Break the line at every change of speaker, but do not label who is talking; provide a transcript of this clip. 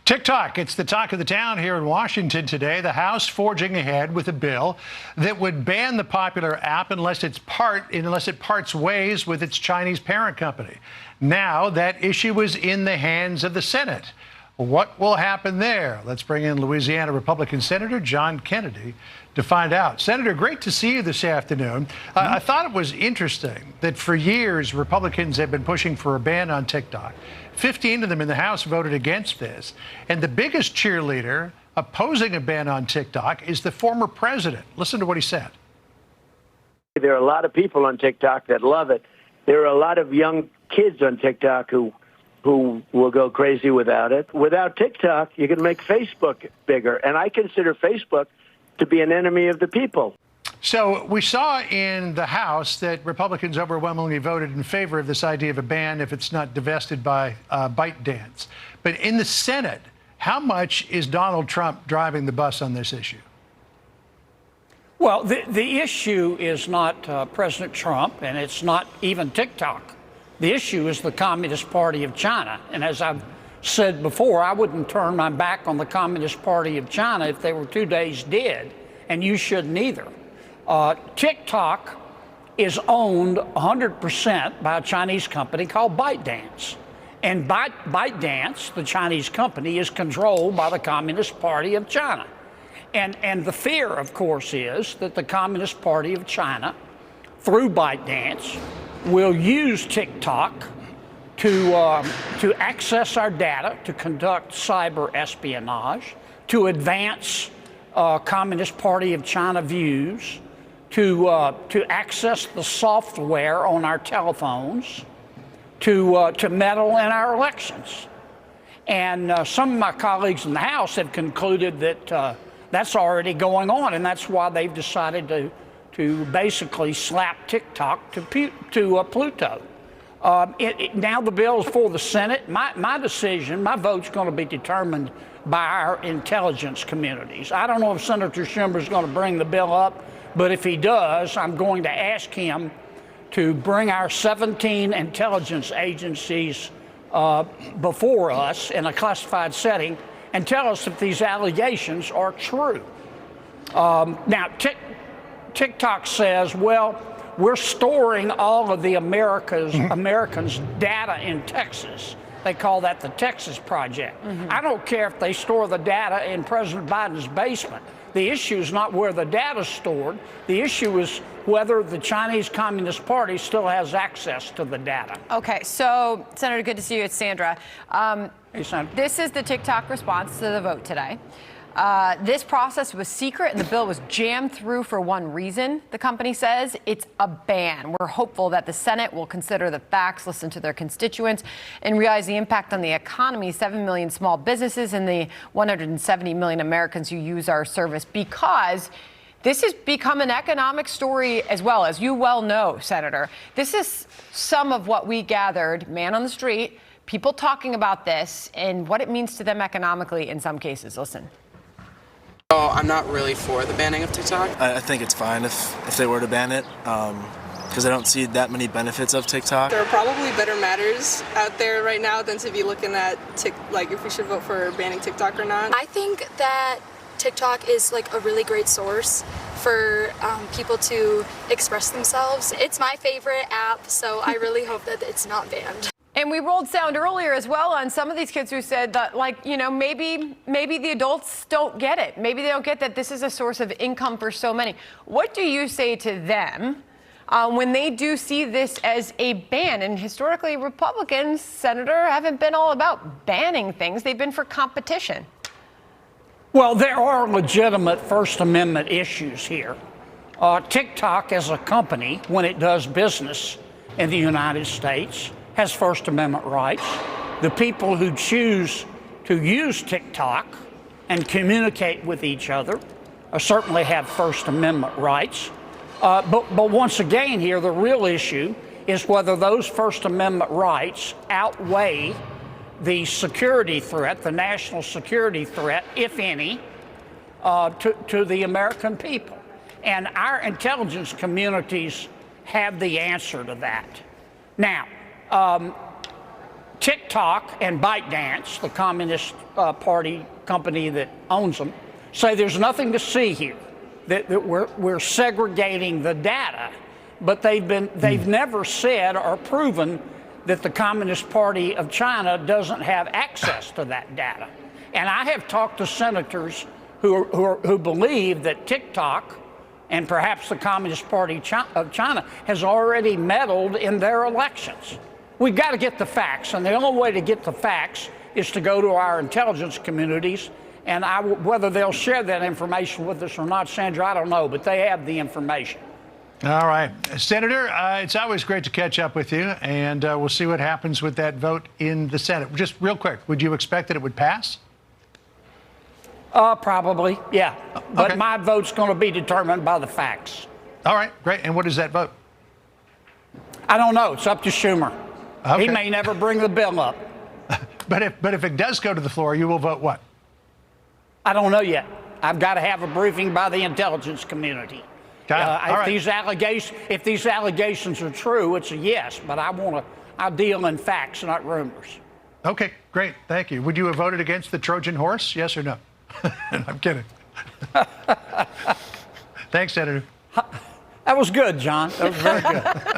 TikTok, it's the talk of the town here in Washington today. The House forging ahead with a bill that would ban the popular app unless it parts ways with its Chinese parent company. Now that issue is in the hands of the Senate. What will happen there? Let's bring in Louisiana Republican Senator John Kennedy to find out. Senator, great to see you this afternoon. I thought it was interesting that for years Republicans have been pushing for a ban on TikTok. 15 of them in the House voted against this. And the biggest cheerleader opposing a ban on TikTok is the former president. Listen to what he said.
There are a lot of people on TikTok that love it. There are a lot of young kids on TikTok who will go crazy without it. Without TikTok, you can make Facebook bigger. And I consider Facebook to be an enemy of the people.
So we saw in the House that Republicans overwhelmingly voted in favor of this idea of a ban if it's not divested by ByteDance. But in the Senate, how much is Donald Trump driving the bus on this issue?
Well, the issue is not President Trump, and it's not even TikTok. The issue is the Communist Party of China. And as I've said before, I wouldn't turn my back on the Communist Party of China if they were 2 days dead, and you shouldn't either. TikTok is owned 100% by a Chinese company called ByteDance. And ByteDance, the Chinese company, is controlled by the Communist Party of China. And the fear, of course, is that the Communist Party of China, through ByteDance, will use TikTok to access our data, to conduct cyber espionage, to advance Communist Party of China views, to access the software on our telephones, to meddle in our elections. And some of my colleagues in the House have concluded that that's already going on, and that's why they've decided to basically slap TikTok to Pluto. Now the bill is for the Senate. My decision, my vote's going to be determined by our intelligence communities. I don't know if Senator Schumer is going to bring the bill up, but if he does, I'm going to ask him to bring our 17 intelligence agencies before us in a classified setting and tell us if these allegations are true. Now, TikTok says, well, we're storing all of the Americans' data in Texas. They call that the Texas Project. I don't care if they store the data in President Biden's basement. The issue is not where the data is stored. The issue is whether the Chinese Communist Party still has access to the data.
Okay, so, Senator, good to see you. It's Sandra.
Hey, Sandra.
This is the TikTok response to the vote today. This process was secret and the bill was jammed through for one reason, the company says. It's a ban. We're hopeful that the Senate will consider the facts, listen to their constituents, and realize the impact on the economy, 7 million small businesses and the 170 million Americans who use our service, because this has become an economic story as well. As you well know, Senator, this is some of what we gathered, man on the street, people talking about this and what it means to them economically in some cases. Listen.
Oh, I'm not really for the banning of TikTok.
I think it's fine if they were to ban it, because I don't see that many benefits of TikTok.
There are probably better matters out there right now than to be looking at if we should vote for banning TikTok or not.
I think that TikTok is like a really great source for people to express themselves. It's my favorite app, so I really hope that it's not banned.
And we rolled sound earlier as well on some of these kids who said that, maybe the adults don't get it. Maybe they don't get that this is a source of income for so many. What do you say to them when they do see this as a ban? And historically, Republicans, Senator, haven't been all about banning things. They've been for competition.
Well, there are legitimate First Amendment issues here. TikTok as a company, when it does business in the United States, has First Amendment rights. The people who choose to use TikTok and communicate with each other certainly have First Amendment rights. But once again here, the real issue is whether those First Amendment rights outweigh the security threat, the national security threat, if any, to the American people. And our intelligence communities have the answer to that. Now, TikTok and ByteDance, the Communist Party company that owns them, say there's nothing to see here, that we're segregating the data, but they've never said or proven that the Communist Party of China doesn't have access to that data. And I have talked to senators who believe that TikTok and perhaps the Communist Party of China has already meddled in their elections. We've got to get the facts, and the only way to get the facts is to go to our intelligence communities, and whether they'll share that information with us or not, Sandra, I don't know, but they have the information.
All right. Senator, it's always great to catch up with you, and we'll see what happens with that vote in the Senate. Just real quick, would you expect that it would pass?
Probably, yeah. But
Okay.
my vote's going to be determined by the facts.
All right, great. And what is that vote?
I don't know. It's up to Schumer.
Okay.
He may never bring the bill up.
But if it does go to the floor, you will vote what?
I don't know yet. I've got to have a briefing by the intelligence community.
Got it. All right.
If these allegations are true, it's a yes. But I deal in facts, not rumors.
Okay, great. Thank you. Would you have voted against the Trojan horse? Yes or no? I'm kidding. Thanks, Senator.
That was good, John. That was very good.